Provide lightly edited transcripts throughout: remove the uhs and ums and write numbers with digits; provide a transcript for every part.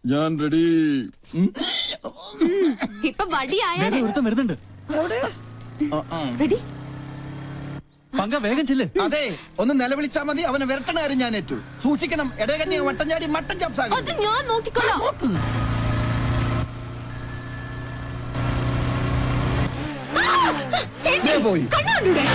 ഞാൻ റെഡി. ഇപ്പൊ വടിയായാലേ വരുന്നുണ്ട്. റെഡി. പങ്ക വേഗം ചെല്ല്. അതെ, ഒന്ന് നിലവിളിച്ചാ മതി. അവനെ വിരട്ടണ കാര്യം ഞാൻ ഏറ്റു. സൂക്ഷിക്കണം. ഇടകന്യ വട്ടം ചാടി മട്ടൻ ചാപ്സാകും. അത് ഞാൻ നോക്കിക്കൊള്ളാം. പോയി കണ്ണാണ്ടൂടെ.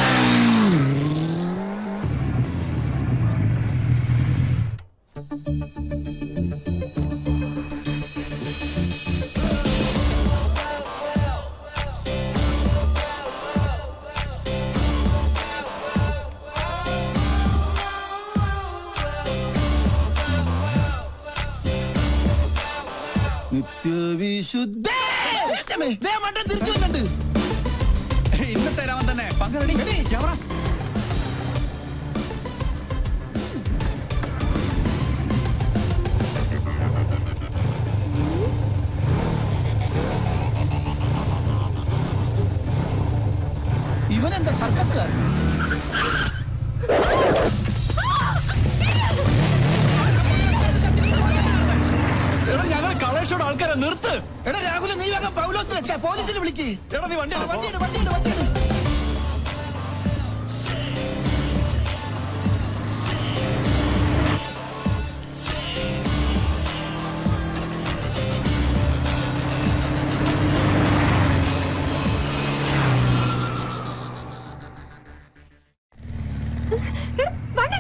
നിത്യവിശുദ്ധ മട്ടൻ തിരിച്ചു വന്നിട്ടുണ്ട്. ഇന്നത്തെ രാമൻ തന്നെ. പങ്ക റെഡി. ക്യാമറ. ഇവനെന്താ സർക്കസുകാരൻ? ഞങ്ങൾ കളേഷോട് ആൾക്കാരെ നിർത്ത്. എടാ രാഹുൽ, നീ വേഗം പൗലോസിനെ പോലീസിനെ വിളിക്ക്. എടാ നീ വണ്ടി വണ്ടിയുണ്ട്. വണ്ടി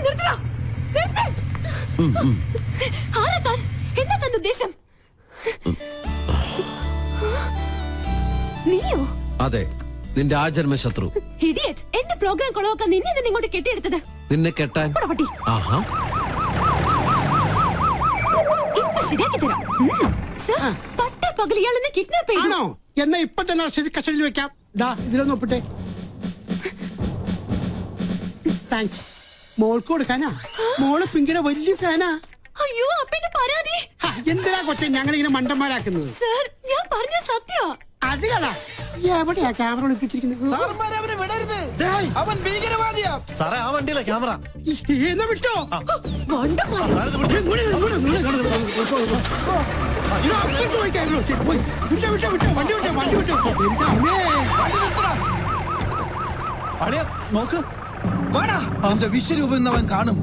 നിർത്തടാ. നിർത്ത്. ആരാ താൻ? എന്താ തന്റെ ഉദ്ദേശം? നീയോ? അതെ, നിന്റെ ആജന്മ ശത്രു. ഇഡിയറ്റ്. എന്റെ പ്രോഗ്രാം കൊളവാക്കാൻ നിന്നെ തന്നെ ഇങ്ങോട്ട് കെട്ടിയെടുത്തത്. നിന്നെ കെട്ടാൻ? പട്ടി. ആഹാ, ഇപ്പൊ ശരിയാക്കി തരാം. സർ, പട്ട പകൽ ഇയാളെന്നെ കിഡ്നാപ്പ് ചെയ്തു. എന്നാ ഇപ്പൊ തന്നെ കസ്റ്റഡിയിൽ വെക്കാം. ഇതിലൊന്ന് ഒപ്പിട്ടെ. താങ്ക്സ്. മോൾക്ക് കൊടുക്കാനാ? മോള് പിങ്കിയുടെ വലിയ ഫാനാ. അയ്യോ, അപ്പന്റെ പരാതി. എന്തിനാ കൊച്ചെ ഞങ്ങളിങ്ങനെ മണ്ടന്മാരാക്കുന്നത്? സർ, ഞാൻ പറഞ്ഞ സത്യ. അത് കളാ. എവിടെയാ ക്യാമറ ഒളിപ്പിച്ചിരിക്കുന്നത്? അവനെ വിടരുത്. അവൻ ഭീകരവാദിയാ. സാറേ, ആ വണ്ടിയിലെ ക്യാമറ. എന്നാ വിട്ടോ. അടിയ നോക്ക്. വാടാ, അവന്റെ വിശ്വരൂപം ഇന്ന് അവൻ കാണും.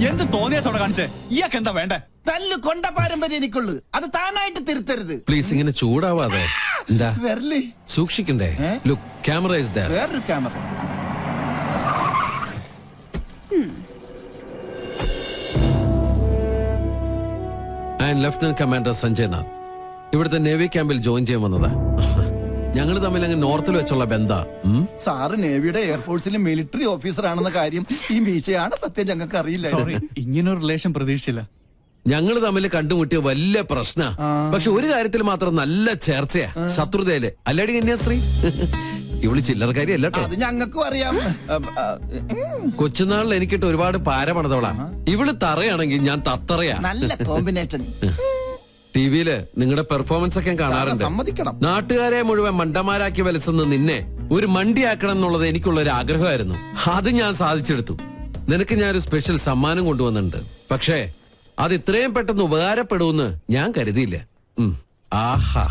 എന്ത് തോന്നിയാത്തോടെ കാണിച്ചേ? ഇയാൾക്ക് എന്താ വേണ്ടേ? തല്ല് കൊണ്ട പാരമ്പര്യം എനിക്കുള്ളു. അത് താനായിട്ട് തിരുത്തരുത്. പ്ലീസ് ഇങ്ങനെ ചൂടാവാതെ. എന്താ വരല്ലേ? സൂക്ഷിക്കണ്ടേ? Look, camera is there. വേറൊരു camera. And lieutenant commander Sanjay Nath ഇവിടുത്തെ നേവി ക്യാമ്പിൽ ജോയിൻ ചെയ്യാൻ വന്നതാ. ഞങ്ങൾ തമ്മിൽ അങ്ങ് നോർത്തിൽ വെച്ചുള്ള ബന്ധാ. സാറ് നേവിയുടെ എയർഫോഴ്സിലെ മിലിറ്ററി ഓഫീസർ ആണെന്ന കാര്യം ഈ മീശയാണ് സത്യം ഞങ്ങൾക്ക് അറിയില്ല. സോറി, ഇങ്ങനൊരു റിലേഷൻ പ്രതീക്ഷിച്ചില്ല. ഞങ്ങൾ തമ്മിൽ കണ്ടുമുട്ടിയ വലിയ പ്രശ്ന. പക്ഷെ ഒരു കാര്യത്തിൽ മാത്രം നല്ല ചേർച്ചയാ, ശത്രുതയില്. അല്ലേടി കന്യാസ്ത്രീ? ഇവള് ചില്ലറക്കാരി അല്ലട്ടോ. അത് ഞങ്ങൾക്കും അറിയാം. കൊച്ചുനാളിൽ എനിക്കിട്ട് ഒരുപാട് പാര പണിതവളാ. ഇവള് തറയാണെങ്കിൽ ഞാൻ തത്തറയാ. നല്ല കോമ്പിനേഷൻ. ടിവിയില് നിങ്ങളുടെ പെർഫോമൻസ് ഒക്കെ കാണാറുണ്ട്. സമ്മതിക്കണം. നാട്ടുകാരെ മുഴുവൻ മണ്ടന്മാരാക്കി വലിച്ചെന്ന് നിന്നെ ഒരു മണ്ടിയാക്കണം എന്നുള്ളത് എനിക്കുള്ള ഒരു ആഗ്രഹമായിരുന്നു. അത് ഞാൻ സാധിച്ചെടുത്തു. നിനക്ക് ഞാനൊരു സ്പെഷ്യൽ സമ്മാനം കൊണ്ടുവന്നിട്ടുണ്ട്. പക്ഷേ അത് ഇത്രയും പെട്ടെന്ന് ഉപകാരപ്പെടുമെന്ന് ഞാൻ കരുതിയില്ല. ആഹാ,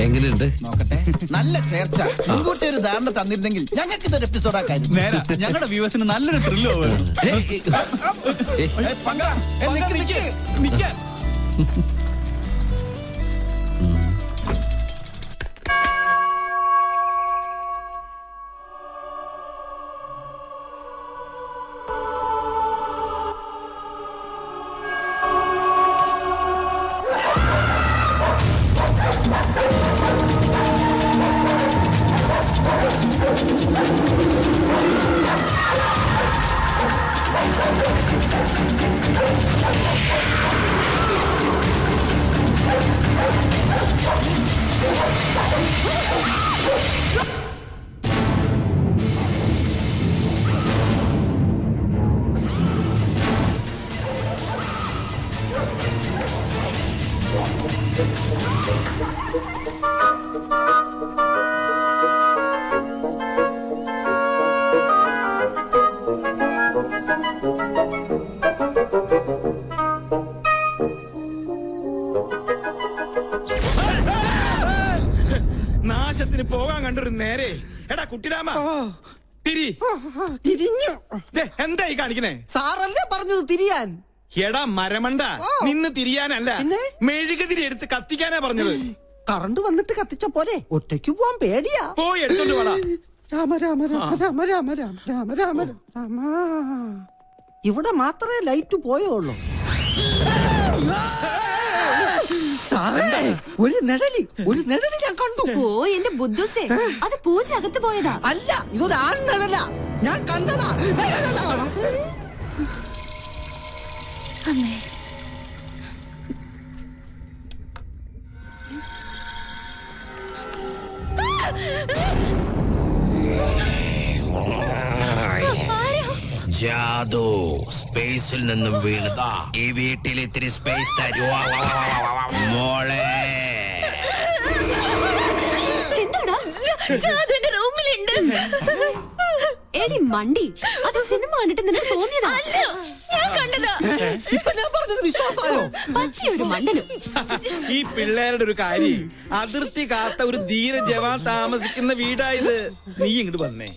എങ്ങനെയുണ്ട്? നോക്കട്ടെ. നല്ല ചേർച്ച. മുൻകൂട്ടി ഒരു ധാരണ തന്നിരുന്നെങ്കിൽ ഞങ്ങൾക്ക് ഇതൊരു എപ്പിസോഡാക്കായിരുന്നു. നേരാ, ഞങ്ങളുടെ വ്യൂവേഴ്സിന് നല്ലൊരു ത്രില്ലോ. ആവശ്യത്തിന് പോകാൻ കണ്ടൊരു നേരെ. എടാ കുട്ടിരാമ, തിരിഞ്ഞു. എന്തായി കാണിക്കണേ? സാറല്ലേ പറഞ്ഞത് തിരിയാൻ? എടാ മരമണ്ട, നിന്ന് തിരിയാനല്ല, പിന്നെ? മെഴുകുതിരി എടുത്ത് കത്തിക്കാനാ പറഞ്ഞത്. കറണ്ട് വന്നിട്ട് കത്തിച്ച പോലെ ഒറ്റയ്ക്ക് പോവാൻ പേടിയാ. പോയി എടുത്തോണ്ട് പോടാ. രാമ രാമ രാമ രാമ രാമ രാമ രാമ രാമ രാമ. ഇവിടെ മാത്രമേ ലൈറ്റ് പോയുള്ളൂ. സാറേ, ഒരു നിഴലി ഞാൻ കണ്ടു. ഓ എന്റെ ബുദ്ധുസേ, അത് പൂജ അകത്ത് പോയതാ. അല്ല, ഇതൊരു ആൺ നിഴല. ഞാൻ കണ്ടതാ. അമ്മേ, ജാദു സ്പേസിൽ നിന്നും വീണതാ. ഈ വീട്ടിൽ ഇത്തിരി സ്പേസ് തരുവാ മോളെ. എന്താടാ? ജാദു എന്റെ റൂമിലുണ്ട്. എടി മണ്ടി, അത് സിനിമ കണ്ടിട്ട് നിനക്ക് തോന്നിയതാ? അല്ല, ഞാൻ കണ്ടതാ. ഇപ്പൊ ഞാൻ പറഞ്ഞത് വിശ്വാസമായോ? പറ്റിയൊരു മണ്ടനും. ഈ പിള്ളേരുടെ ഒരു കാര്യം, അതിർത്തി കാത്ത ഒരു ധീര ജവാൻ താമസിക്കുന്ന വീടായത്. നീ ഇങ്ങോട്ട് വന്നേ.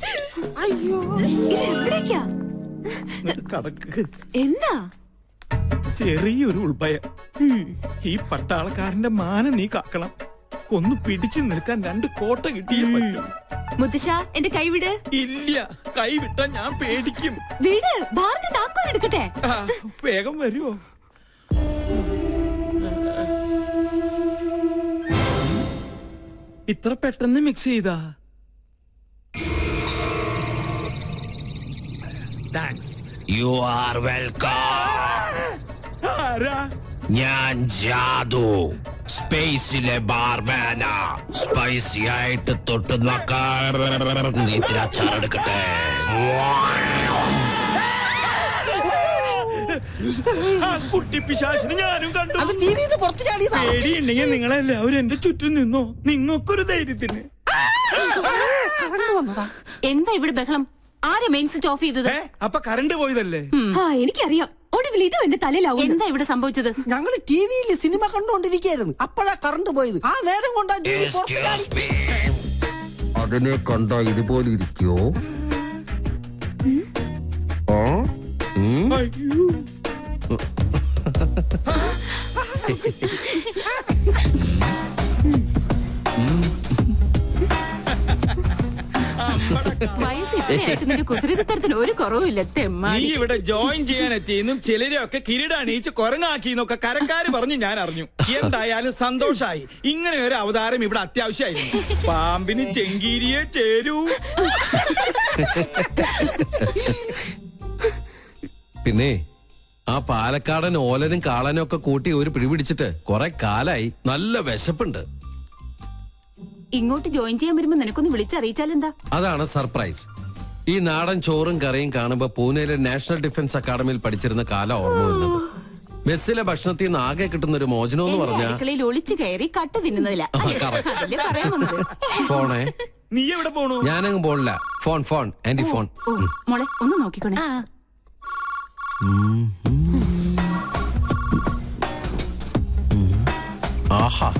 അയ്യോ, ഇത് എവിടേക്കാ? കടക്ക്. എന്താ? ചെറിയൊരു ഉൾഭയം. ഈ പട്ടാളക്കാരന്റെ മാനം നീ കാക്കണം. ഒന്ന് പിടിച്ചു നിൽക്കാൻ 2 കോട്ട കിട്ടിയേ പറ്റും. മുത്തശ്ശ, എന്റെ കൈവിട്. ഇല്ല, കൈവിട്ട ഞാൻ പേടിക്കും. വീട് ബാറിന്റെ താക്കോൽ എടുക്കട്ടെ. വേഗം വരുമോ? ഇത്ര പെട്ടെന്ന് മിക്സ് ചെയ്താ? താങ്ക്സ്. You are welcome. ആരാ? ഞാൻ ജാദു, സ്പേസിലെ ബാർമാന. സ്പൈസി ആയിട്ട് തൊട്ട് നോക്കാൻ ഇത്തിരി അച്ചാറെടുക്കട്ടെ. ആ കുട്ടി പിശാചിനെ ഞാനും കണ്ടു. അത് ടിവിന്ന് പുറത്ത് ചാടിയതാ. പേടിയുണ്ടെങ്കിൽ നിങ്ങളെല്ലാവരും എന്റെ ചുറ്റും നിന്നോ. നിങ്ങൾക്കൊരു ധൈര്യത്തിന്. എന്താ ഇവിടെ ബഹളം? ആരെ മെയിൻ സ്വിച്ച് ഓഫ് ചെയ്തത്? അപ്പൊ കറണ്ട് പോയതല്ലേ? എനിക്കറിയാം. ഒടുവിൽ ഇത് എന്റെ തലയിലാവും. എന്താ ഇവിടെ സംഭവിച്ചത്? ഞങ്ങള് ടിവിയിൽ സിനിമ കണ്ടുകൊണ്ടിരിക്കുകയായിരുന്നു. അപ്പോഴാ കറണ്ട് പോയത്. ആ നേരം കൊണ്ടാ ടിവി പുറത്ത് ചാടി. അതിനെ കണ്ട ഇതുപോലെ ഇരിക്കോ? അയ്യോ, വയസ്സ് ഇത്രയായിട്ട് നിന്റെ കുസൃതിത്തരത്തിന് ഒരു കുറവുമില്ല. നീ ഇവിടെ ജോയിൻ ചെയ്യാൻ എത്തിയെന്നും ചിലരെയൊക്കെ കിരീടണിയിച്ച് കൊരങ്ങാക്കിന്നൊക്കെ കരക്കാര് പറഞ്ഞ് ഞാൻ അറിഞ്ഞു. എന്തായാലും സന്തോഷായി. ഇങ്ങനെ ഒരു അവതാരം ഇവിടെ അത്യാവശ്യമായിരുന്നു. പാമ്പിന് ചെങ്കീരിയെ ചേരൂ. പിന്നെ ആ പാലക്കാടൻ ഓലനും കാളനും ഒക്കെ കൂട്ടി ഒരു പിടിപിടിച്ചിട്ട് കുറെ കാലായി. നല്ല വിശപ്പുണ്ട്. ഇങ്ങോട്ട് ജോയിൻ ചെയ്യാൻ വരുമ്പോ നിനക്കൊന്ന് വിളിച്ചറിയിച്ചാലെന്താ? അതാണ് സർപ്രൈസ്. ഈ നാടൻ ചോറും കറിയും കാണുമ്പോ പൂനെയിലെ നാഷണൽ ഡിഫൻസ് അക്കാദമിയിൽ പഠിച്ചിരുന്ന കാലം ഓർമ്മ വരുന്നത്. മെസ്സിലെ ഭക്ഷണത്തിൽ നിന്ന് ആകെ കിട്ടുന്ന ഒരു മോചനം എന്ന് പറഞ്ഞാൽ അടുക്കളയിൽ ഒളിച്ചു കയറി കട്ട് തിന്നുന്നതില്ല. ഫോണേ. നീ എവിടെ പോണു? ഞാനങ്ങ് പോണില്ല. Phone aunty phone. മോളെ ഒന്ന് നോക്കിക്കോണേ. ആഹാ,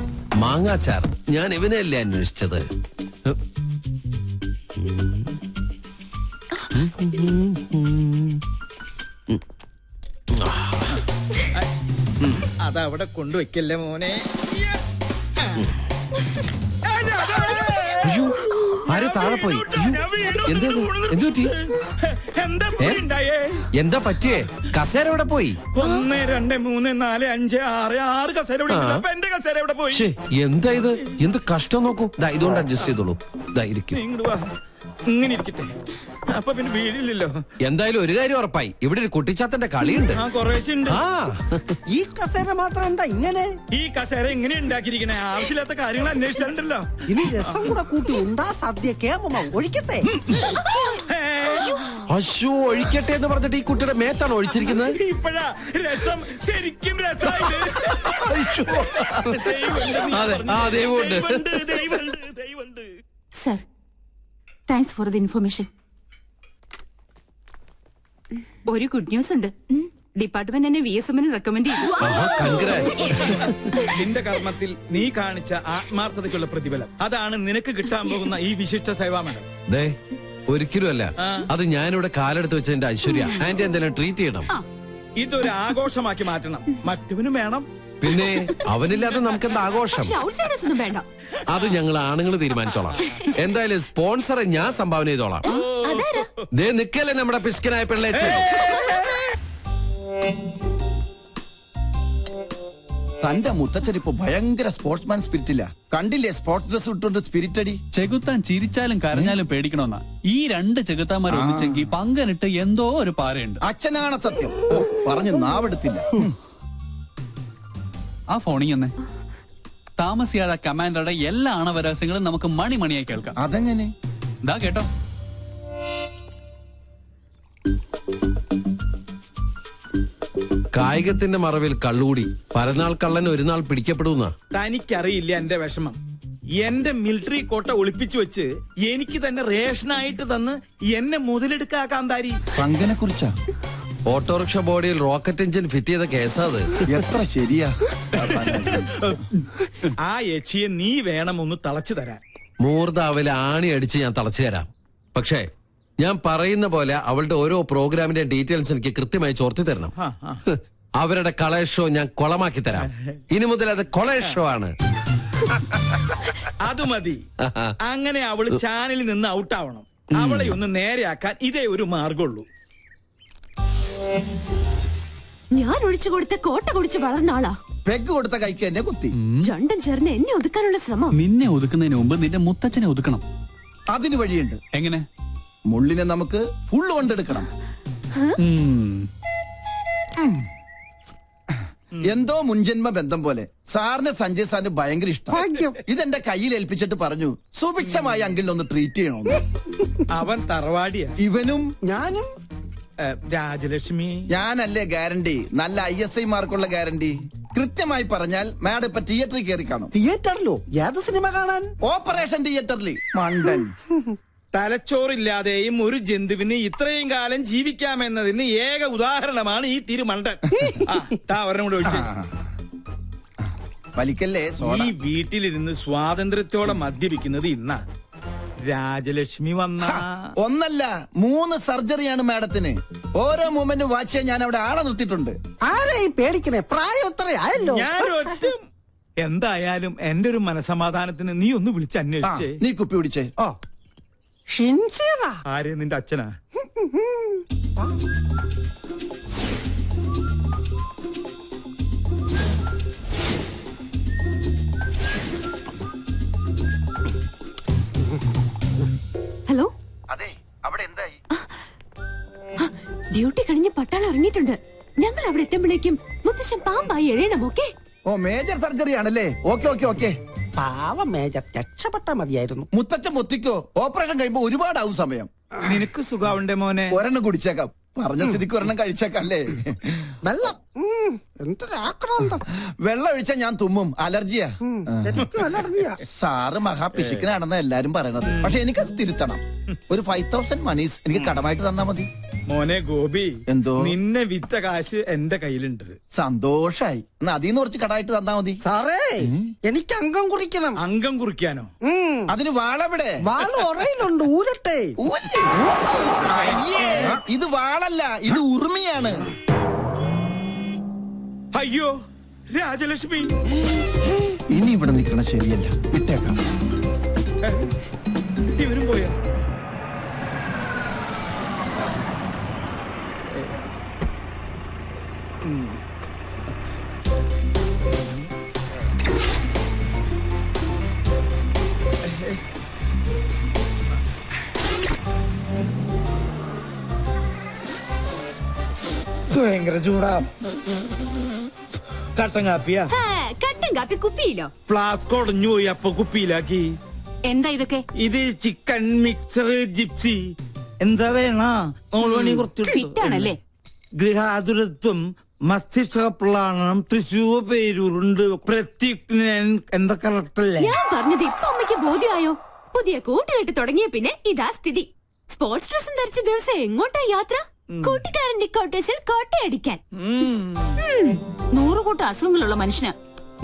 മാങ്ങാച്ചാർ. ഞാൻ ഇവനെയല്ലേ അന്വേഷിച്ചത്. അതവിടെ കൊണ്ടുവയ്ക്കല്ലേ മോനെ. അയ്യോ, ആരോ താഴെ പോയി. എന്താ പറ്റിയേ? കസേര എവിടെ പോയി? 1 2 3 4 5 6 6 കസേര ഇവിടെ ഉണ്ട്. അപ്പൊ എന്റെ കസേര എവിടെ പോയി? എന്താ ഇത്? എന്ത് കഷ്ടം നോക്കൂ. ഇതുകൊണ്ട് അഡ്ജസ്റ്റ് ചെയ്തോളൂ. ഇരിക്കും. ഇങ്ങനെ ഇരിക്കട്ടെ. അപ്പൊ പിന്നെ വീടില്ലല്ലോ. എന്തായാലും ഒരു കാര്യം ഉറപ്പായി, ഇവിടെ ഒരു കുട്ടിച്ചാത്തന്റെ കളിയുണ്ട്. ഈ കസേര മാത്രം എന്താ ഇങ്ങനെ? ഈ കസേര എങ്ങനെ ഉണ്ടാക്കിയിരിക്കണേ? ആവശ്യമില്ലാത്ത കാര്യങ്ങൾ അന്വേഷിച്ചിട്ടുണ്ടല്ലോ. ഇനി രസം കൂടെ കൂട്ടി ഉണ്ടാ സദ്യ കേമ ഒഴിക്കട്ടെ. അശോ, ഒഴിക്കട്ടെ എന്ന് പറഞ്ഞിട്ട് ഈ കുട്ടിയുടെ മേത്താണ് ഒഴിച്ചിരിക്കുന്നത്. ഇപ്പഴാ രസം ശരിക്കും രസമായിട്ട്. Sir, thanks for the information. ഒരു ഗുഡ് ന്യൂസ് ഉണ്ട്. ഡിപ്പാർട്ട്മെന്റ് എന്നെ VSM റെക്കമെൻഡ് ചെയ്തു. കൺഗ്രാറ്റ്സ്. നിന്റെ കർമ്മത്തിൽ നീ കാണിച്ച ആത്മാർത്ഥതയ്ക്കുള്ള പ്രതിഫലം അതാണ് നിനക്ക് കിട്ടാൻ പോകുന്ന ഈ വിശിഷ്ട സേവാമേള. ദേ ഒരിക്കലും അല്ല, അത് ഞാനിവിടെ കാലെടുത്ത് വെച്ചതിന്റെ ഐശ്വര്യ. ആന്റി എന്തെങ്കിലും ട്രീറ്റ് ചെയ്യണം. ഇതൊരു ആഘോഷമാക്കി മാറ്റണം. മറ്റവനും വേണം. പിന്നെ അവനില്ലാതെ നമുക്കെന്താ ആഘോഷം? ഔട്ട്സൈഡേഴ്സ് ഒന്നും വേണ്ട. അത് ഞങ്ങൾ ആണുങ്ങൾ തീരുമാനിച്ചോളാം. എന്തായാലും സ്പോൺസറെ ഞാൻ സംഭാവന ചെയ്തോളാം. അതാരാ? ദേ നിക്കല്ലേ നമ്മുടെ പിസ്കനായ പിള്ളേച്ച. തന്റെ മുത്തച്ഛൻ ഇപ്പൊ ഭയങ്കര സ്പോർട്സ്മാൻ സ്പിരിറ്റില്ല. കണ്ടില്ലേ സ്പോർട്സ് ഡ്രസ് ഇട്ടുകൊണ്ട് സ്പിരിറ്റ് അടി. ചെകുത്താൻ ചിരിച്ചാലും കരഞ്ഞാലും പേടിക്കണമെന്നാ. ഈ രണ്ട് ചെകുത്താന്മാർ ഒന്നിച്ചെങ്കിൽ പങ്കനിട്ട് എന്തോ ഒരു പാരയുണ്ട്. അച്ഛനാണ് സത്യം. ഓ, പറഞ്ഞു നാവെടുത്തില്ല. ആ ഫോണിൽ തന്നെ താമസിയാതെ കമാൻഡറുടെ എല്ലാ ആണവരഹസ്യങ്ങളും നമുക്ക് മണിയായി കേൾക്കാം. അതെങ്ങനെ? ഇതാ കേട്ടോ. കായികത്തിന്റെ മറവിൽ കള്ളുകൂടി പരനാൾ കള്ളൻ ഒരു നാൾ പിടിക്കപ്പെടുന്ന. തനിക്കറിയില്ല എന്റെ വിഷമം. എന്റെ മിലിറ്ററി കോട്ട ഒളിപ്പിച്ചു വെച്ച് എനിക്ക് തന്നെ റേഷനായിട്ട് തന്ന് എന്നെ മുതലെടുക്കാ കാന്താരി. പങ്കനെ കുറിച്ചാ? ഓട്ടോറിക്ഷ ബോഡിയിൽ റോക്കറ്റ് എഞ്ചിൻ ഫിറ്റ് ചെയ്ത കേസാ അത്. എത്ര ശരിയാ. ആ യക്ഷിയെ നീ വേണം ഒന്ന് തളച്ചു തരാൻ. മൂർദാവിലെ ആണി അടിച്ച് ഞാൻ തളച്ചു തരാം. പക്ഷേ ഞാൻ പറയുന്ന പോലെ അവളുടെ ഓരോ പ്രോഗ്രാമിന്റെ ഡീറ്റെയിൽസ് എനിക്ക് കൃത്യമായി ചോർത്തി തരണം. അവരുടെ കളേഷ് ഷോ ഞാൻ കൊളമാക്കി തരാം. ഇനി മുതൽ അത് കൊളേഷ് ഷോ ആണ്. അത് മതി. അങ്ങനെ അവള് ചാനലിൽ നിന്ന് ഔട്ടാവണം. അവളെ ഒന്ന് നേരെയാക്കാൻ ഇതേ ഒരു മാർഗമുള്ളൂ. ഞാൻ ഒഴിച്ചു കൊടുത്ത കോട്ട കുടിച്ച് വളർന്ന ആളാ. പെഗ് കൊടുത്ത കൈക്ക് എന്നെ കുത്തി. രണ്ടും ചേർന്ന് എന്നെ ഒതുക്കാനുള്ള ശ്രമം. നിന്നെ ഒതുക്കുന്നതിന് മുമ്പ് നിന്റെ മുത്തച്ഛനെ ഒതുക്കണം. അതിന് വഴിയുണ്ട്. എങ്ങനെ? മുള്ളിനെ നമുക്ക് ഫുള്ള് കൊണ്ടെടുക്കണം. എന്തോ മുൻജന്മ ബന്ധം പോലെ സാറിന് സഞ്ജയ് സാറിന് ഭയങ്കര ഇഷ്ടം. ഇതെന്റെ കയ്യിൽ ഏൽപ്പിച്ചിട്ട് പറഞ്ഞു സുഭിക്ഷമായി അങ്കിളിനൊന്ന് ട്രീറ്റ് ചെയ്യണമെന്ന്. അവൻ തറവാടിയാ. ഇവനും ഞാനും രാജലക്ഷ്മി. ഞാനല്ലേ ഗ്യാരണ്ടി? നല്ല ISI മാർക്കുള്ള ഗ്യാരണ്ടി. കൃത്യമായി പറഞ്ഞാൽ മാഡം ഇപ്പൊ തിയേറ്ററിൽ കയറി കാണും. തിയേറ്ററിലോ? ഏത് സിനിമ കാണാൻ? ഓപ്പറേഷൻ തിയേറ്ററിൽ. മണ്ടൻ. തലച്ചോറില്ലാതെയും ഒരു ജന്തുവിന് ഇത്രയും കാലം ജീവിക്കാമെന്നതിന് ഏക ഉദാഹരണമാണ് ഈ തിരുമണ്ടൻ. ഒരെണ്ണം കൂടെ ഒഴിച്ചു. വലിക്കല്ലേ സോഡ. ഈ വീട്ടിലിരുന്ന് സ്വാതന്ത്ര്യത്തോടെ മദ്യപിക്കുന്നത് ഇന്നാ. രാജലക്ഷ്മി വന്ന ഒന്നല്ല 3 സർജറിയാണ് മാഡത്തിന്. ഓരോ മൂമെന്റും വാച്ച് ചെയ്യാൻ ഞാൻ അവിടെ ആളെ നിർത്തിയിട്ടുണ്ട്. ആരെയും പേടിക്കണേ, പ്രായം എത്രയായല്ലോ. ഞാനൊറ്റ എന്തായാലും എന്റെ ഒരു മനസമാധാനത്തിന് നീ ഒന്ന് വിളിച്ച് അന്വേഷിച്ചേ. നീ കുപ്പി പിടിച്ചേ. ഓ, ഷിൻസിയറാ? ആരെ? നിന്റെ അച്ഛനാ? ഹലോ. അതെ, അവിടെ എന്തായി? ഡ്യൂട്ടി കഴിഞ്ഞ് പട്ടാളം ഇറങ്ങിയിട്ടുണ്ട്. ഞങ്ങൾ അവിടെ എത്തുമ്പോഴേക്കും മുത്തശ്ശൻ പാമ്പായി എഴയണം. ഓക്കെ? ഓ, മേജർ സർജറി ആണല്ലേ? Okay okay okay. പാവം മേജർ, രക്ഷപ്പെട്ട മതിയായിരുന്നു. മുത്തച്ഛൻ മുത്തിക്കോ. ഓപ്പറേഷൻ കഴിയുമ്പോ ഒരുപാടാവും സമയം. നിനക്ക് സുഖാവുണ്ടേ മോനെ? ഒരെണ്ണം കുടിച്ചേക്കാം. പറഞ്ഞ സ്ഥിതിക്ക് ഒരെണ്ണം കഴിച്ചേക്കല്ലേ. വെള്ളം എന്തൊരാക്രാന്തം. വെള്ളം ഒഴിച്ചാ ഞാൻ തുമ്മും. അലർജിയാ. എനിക്കും അലർജിയാ. സാറ് മഹാപിശുക്കനാണെന്ന് എല്ലാരും പറയണത്. പക്ഷെ എനിക്കത് തിരുത്തണം. ഒരു 5000 മണീസ് എനിക്ക് കടമായിട്ട് തന്നാ മതി. മോനെ ഗോപി, എന്തോ? നിന്നെ വിറ്റ കാശ് എന്റെ കയ്യിലുണ്ട്. സന്തോഷായി. എന്നാ അതിന്ന് കുറച്ച് കടമായിട്ട് തന്നാ മതി. സാറേ, എനിക്ക് അംഗം കുറിക്കണം. അംഗം കുറിക്കാനോ? അതിന് വാളെവിടെ? വാള് ഉറയിലുണ്ട്, ഊരട്ടെ. അയ്യേ, ഇത് വാളല്ല, ഇത് ഉറുമിയാണ്. അയ്യോ രാജലക്ഷ്മി. ഇനി ഇവിടെ നിൽക്കണ ശരിയല്ല. വിട്ടേക്കാം. ഇവരും പോയാ? ഭയങ്കര ചൂടാ. കട്ടൻ കാപ്പിയാ? കട്ടൻ കാപ്പി കുപ്പിയിലോ? ഫ്ലാസ്ക് ഉടഞ്ഞു പോയി, അപ്പൊ കുപ്പിയിലാക്കി. എന്താ ഇതൊക്കെ? ഇത് ചിക്കൻ മിക്സർ ജിപ്സി. എന്താ വേണ? ഫിറ്റ് ആണല്ലേ? ഗൃഹാതുരത്വം, മസ്തിഷ്കപ്ലാണം, തൃശൂർ പേരൂരുണ്ട്, പ്രത്യുഗ്നൻ. എന്താ കറക്റ്റല്ലേ? ഞാൻ പറഞ്ഞത് ഇപ്പൊ അമ്മയ്ക്ക് ബോധ്യമായോ? പുതിയ കൂട്ടുകെട്ട് തുടങ്ങിയ പിന്നെ ഇതാ സ്ഥിതി. സ്പോർട്സ് ഡ്രസ്സും ധരിച്ച ദിവസം എങ്ങോട്ടാ യാത്ര? കൂട്ടുകാരന്റെ കോട്ടേഴ്സിൽ കോട്ടയടിക്കാൻ. 100 കൂട്ടം അസുഖങ്ങളുള്ള മനുഷ്യന്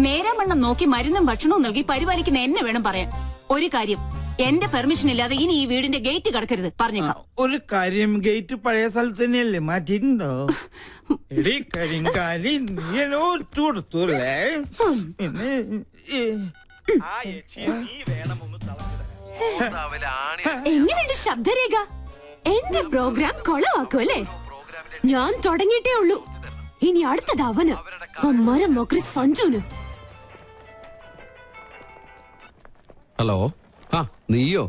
നേരാമണ്ണം നോക്കി മരുന്നും ഭക്ഷണവും നൽകി പരിപാലിക്കുന്ന എന്നെ വേണം പറയാൻ. ഒരു കാര്യം, എന്റെ പെർമിഷൻ ഇല്ലാതെ ഇനി ഈ വീടിന്റെ ഗേറ്റ് കടക്കരുത്, പറഞ്ഞേക്കാം. ഒരു കാര്യം, ഗേറ്റ് പഴയ സ്ഥലത്ത് തന്നെയല്ലേ, മാറ്റിയിട്ടുണ്ടോ? എടി കരിങ്കാലി നീയനോ കൊടുത്തല്ലേ? എങ്ങനെയുണ്ട് ശബ്ദരേഖ? എന്റെ പ്രോഗ്രാം കൊളവാക്കുമല്ലേ? ഞാൻ തുടങ്ങിയിട്ടേ ഉള്ളൂ. ഇനി അടുത്തത് അവന്, മരം മൊക്കറി സഞ്ജുന്. ഹലോ, ആ നീയോ?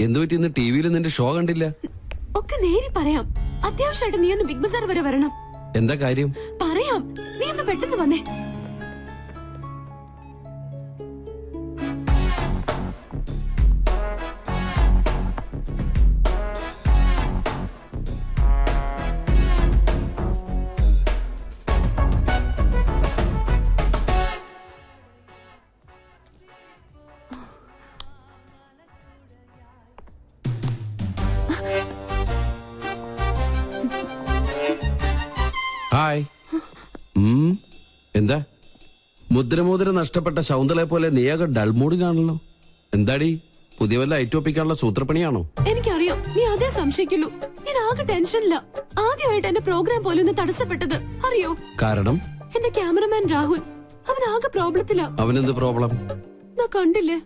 എന്തു പറ്റി ഇന്ന് ടി വിയിൽ നിന്റെ ഷോ കണ്ടില്ല? ഒക്കെ നേരി പറയാം. അത്യാവശ്യമായിട്ട് നീ ഒന്ന് ബിഗ് ബസാർ വരെ വരണം. എന്താ കാര്യം? പറയാം, നീ ഒന്ന് പെട്ടെന്ന് വന്നേ. ഹായ്. എന്താ മുദ്രമോതിര നഷ്ടപ്പെട്ട ശൗന്തളയെ പോലെ നീയാകെ ഡൾമൂഡിലാണല്ലോ. എന്താടി, പുതിയ വല്ല ഐറ്റോപ്പിക്കാനുള്ള സൂത്രപ്പണിയാണോ? എനിക്കറിയാം, നീ അതേ സംശയിക്കുള്ളൂ. ഞാൻ ആകെ ടെൻഷനില്ല. ആദ്യമായിട്ട് എന്റെ പ്രോഗ്രാം പോലും ഒന്ന് തടസ്സപ്പെട്ടത് അറിയോ? കാരണം എന്റെ ക്യാമറമാൻ രാഹുൽ, അവൻ ആകെ പ്രോബ്ലത്തില. അവനെന്ത് പ്രോബ്ലം? ഞാൻ കണ്ടില്ലേ?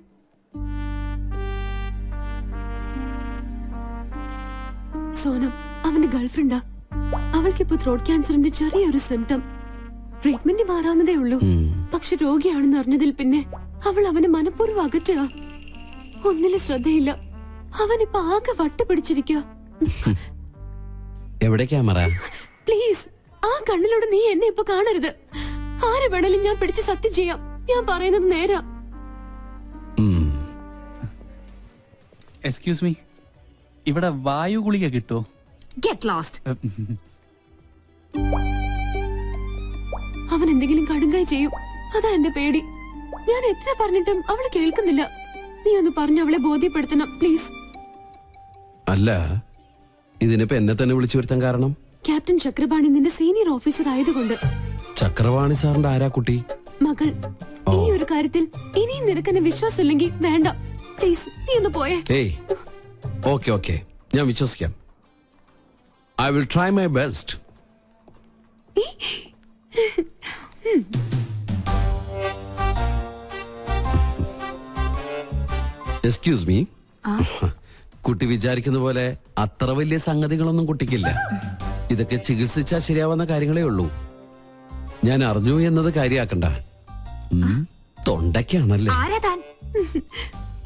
സോനം അവന്റെ ഗേൾഫ്രണ്ടാ. അവൾക്കിപ്പോ ത്രോട്ട് ക്യാൻസറിന്റെ ചെറിയൊരു സിംറ്റം. ട്രീറ്റ്മെന്റ് മാറാവുന്നതേ ഉള്ളൂ. പക്ഷെ രോഗിയാണെന്ന് അറിഞ്ഞതിൽ പിന്നെ അവൾ അവനെ മനഃപൂർവ്വം അകറ്റുക. ഒന്നിലും ശ്രദ്ധയില്ല. അവനിപ്പോ ആകെ വട്ടുപിടിച്ചിരിക്കുക. എവിടെ ക്യാമറ? പ്ലീസ്, ആ കണ്ണിലൂടെ നീ എന്നെ ഇപ്പൊ കാണരുത്. ആരെ വേണേലും ഞാൻ പിടിച്ച് സത്യം ചെയ്യാം. ഞാൻ പറയുന്നത് നേരാ. എക്സ്ക്യൂസ് മീ, ഇവിടെ വായു ഗുളിക കിട്ടുമോ? Get lost. അവൻ എന്തെങ്കിലും കടുങ്കായി ചെയ്യും, അതാ എന്റെ പേടി. ഞാൻ എത്ര പറഞ്ഞിട്ടും അവള് കേൾക്കുന്നില്ല. നീ ഒന്ന് പറഞ്ഞ് അവളെ ബോധ്യപ്പെടുത്തണം പ്ലീസ്. അല്ല, ഇതിനിപ്പോ എന്നെ തന്നെ വിളിച്ചു വരുത്താൻ കാരണം? ക്യാപ്റ്റൻ ചക്രപാണി നിന്റെ സീനിയർ ഓഫീസർ ആയതുകൊണ്ട്. ചക്രവാണി സാറിന്റെ ആരാ കുട്ടി? മകൾ. ഈ ഒരു കാര്യത്തിൽ ഇനിയും നിനക്കെന്നെ വിശ്വാസമില്ലെങ്കിൽ വേണ്ട പ്ലീസ്, നീ ഒന്ന് പോയേ. ഏയ്, ഓക്കെ ഓക്കെ, ഞാൻ വിശ്വസിക്കാം. I will try my best. Excuse me. കുട്ടി വിചാരിക്കുന്ന പോലെ അത്ര വലിയ സംഗതികളൊന്നും കുട്ടിക്കില്ല. ഇതൊക്കെ ചികിത്സിച്ചാൽ ശരിയാവുന്ന കാര്യങ്ങളേ ഉള്ളൂ. ഞാൻ അറിഞ്ഞു എന്നത് കാര്യാക്കണ്ട. തൊണ്ടയ്ക്കാണല്ലേ?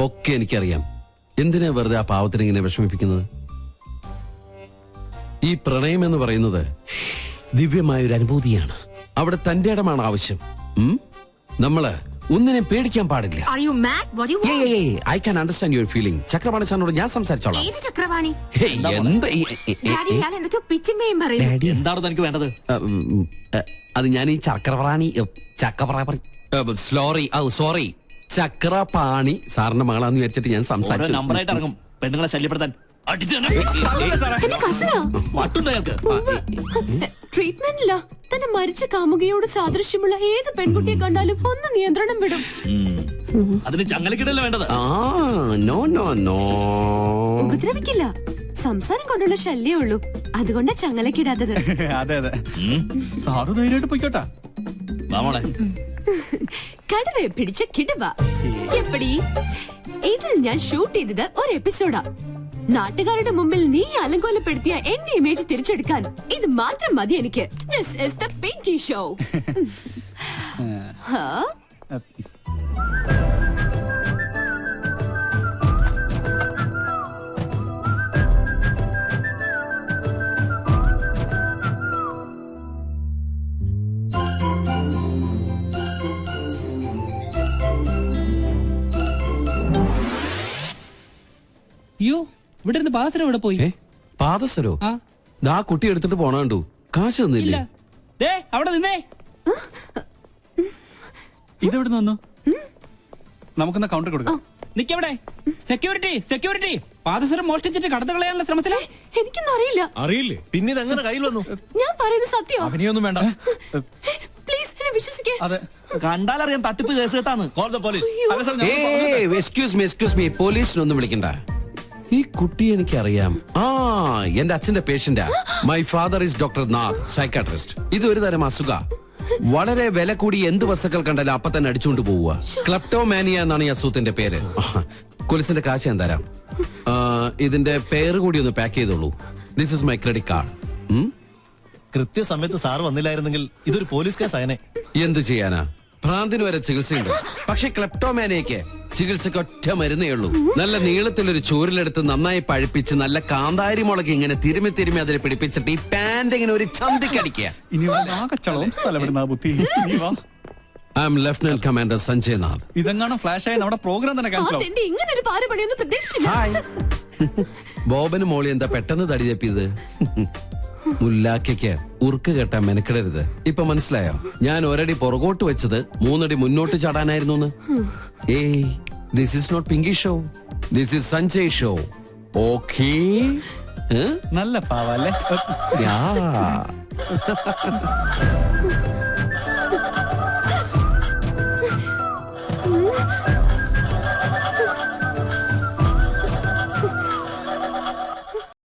ഒക്കെ എനിക്കറിയാം. എന്തിനാ വെറുതെ ആ പാവത്തിന് ഇങ്ങനെ വിഷമിപ്പിക്കുന്നത്? ഈ പ്രണയം എന്ന് പറയുന്നത് ദിവ്യമായൊരു അനുഭൂതിയാണ്. അവിടെ തന്റെ ഇടമാണ് ആവശ്യം. നമ്മള് ഒന്നിനെ പേടിക്കാൻ പാടില്ല. I can understand your feeling. Chakrapani സാറിനോട് ഞാൻ സംസാരിച്ചോളാം. എന്താണ് തനിക്ക് വേണ്ടത്? അത് ഞാൻ ഈ ചക്രപാണി സോറി ചക്രപാണി സാറിന്റെ മകളാന്ന് വിചാരിച്ചിട്ട് ഞാൻ സംസാരിച്ചു. നമ്പറായിട്ട് ഇറങ്ങും പെണ്ണുങ്ങളെ ശല്യപ്പെടുത്താൻ. ട്രീറ്റ്മെന്റില്ല. തന്നെ മരിച്ച കാമുകയോട് സാദൃശ്യമുള്ള ഏത് പെൺകുട്ടിയെ കണ്ടാലും ഒന്ന് നിയന്ത്രണം വിടും. അതിന് ചങ്ങലക്കിടല്ല വേണ്ടത്. ഉപദ്രവിക്കില്ല. സംസാരം കൊണ്ടുള്ള ശല്യേ ഉള്ളൂ. അതുകൊണ്ടാ ചങ്ങലക്കിടാത്തത്. അതെ അതെ, സാറ് ധൈര്യമായിട്ട് പോയിക്കോട്ടാ. കടുവയെ പിടിച്ച കിടുവ. എപ്പടി? ഇതിൽ ഞാൻ ഷൂട്ട് ചെയ്തത് ഒരു എപ്പിസോഡാ. നാട്ടുകാരുടെ മുമ്പിൽ നീ അലങ്കോലപ്പെടുത്തിയ എന്റെ ഇമേജ് തിരിച്ചെടുക്കാൻ ഇത് മാത്രം മതി എനിക്ക്. This is the Pinky Show. അയ്യോ, ഇവിടെ ഇരുന്ന് പാദസരം ഇവിടെ പോയി. പാദസരോ? ആ കുട്ടി എടുത്തിട്ട് പോണ കണ്ടു. കാശ് തന്നില്ല. അവിടെ നിന്നേ. ഇതെവിടെ വന്നു? നമുക്കൊന്ന് കൗണ്ടർ കൊടുക്കാം. നിക്കവിടെ. സെക്യൂരിറ്റി സെക്യൂരിറ്റി, പാദസരം മോഷ്ടിച്ചിട്ട് കടന്നു കളയാനുള്ള ശ്രമത്തിലാ. എനിക്കൊന്നും അറിയില്ല. അറിയില്ലേ? പിന്നെ ഇതെങ്ങനെ കയ്യിൽ വന്നു? ഞാൻ പറയുന്നത് സത്യം. അഭിനയൊന്നും വേണ്ട. പ്ലീസ് എന്നെ വിശ്വസിക്കേ. അതെ, കണ്ടാലറിയാൻ തട്ടിപ്പ് കേസ് കേട്ടാണ്. Call the police. Excuse me, പോലീസിനൊന്നും വിളിക്കണ്ട. ഈ കുട്ടി എനിക്കറിയാം. എന്റെ അച്ഛന്റെ പേഷ്യന്റാ. My father is doctor Nath, psychiatrist. ഇത് ഒരു തരം അസുഖ. വളരെ വില കൂടി എന്ത് വസ്തുക്കൾ കണ്ടാലും അപ്പൊ തന്നെ അടിച്ചുകൊണ്ട് പോവുക. ക്ലെപ്റ്റോമാനിയ എന്നാണ് ഈ അസുഖത്തിന്റെ പേര്. കൊലിസിന്റെ കാശ് ഞാൻ തരാം. ഇതിന്റെ പേര് കൂടി ഒന്ന് പാക്ക് ചെയ്തോളൂ. This is my credit card. കൃത്യസമയത്ത് സാർ വന്നില്ലായിരുന്നെങ്കിൽ ഇതൊരു പോലീസ് കേസ് ആയനെ. എന്ത് ചെയ്യാനാ, ഭ്രാന്തിന് വരെ ചികിത്സയുണ്ട്. പക്ഷെ ക്ലെപ്റ്റോമാനിയക്ക് ചികിത്സക്ക് ഒറ്റ മരുന്നേ ഉള്ളൂ. നല്ല നീളത്തിലൊരു ചോരിലെടുത്ത് നന്നായി പഴുപ്പിച്ച് നല്ല കാന്താരി മുളക് ഇങ്ങനെ തിരുമി തിരുമി അതിൽ പിടിപ്പിച്ചിട്ട് ഈ പാന്റ് ഇങ്ങനെ ഒരു ചന്തിക്കടിക്കുക. I am lieutenant commander Sanjay Nath. ഇതെങ്ങാണ് ഫ്ലാഷ് ആയി നമ്മുടെ പ്രോഗ്രാം തന്നെ ക്യാൻസൽ ആവും. ഇങ്ങനെ ഒരു പാരപണിയൊന്നും പ്രതീക്ഷിച്ചില്ല. ബോബന് മോളി എന്താ പെട്ടെന്ന് തടി തപ്പിയത്? മുല്ലാക്കയ്ക്ക് ഉറുക്ക് കെട്ടാൻ മെനക്കിടരുത്. ഇപ്പൊ മനസ്സിലായോ? ഞാൻ ഒരടി പുറകോട്ട് വെച്ചത് 3 അടി മുന്നോട്ട് ചാടാനായിരുന്നു. ഏയ്, this is not Pinky show, this is Sanjay show. Okay? നല്ല പാവല്ലേ?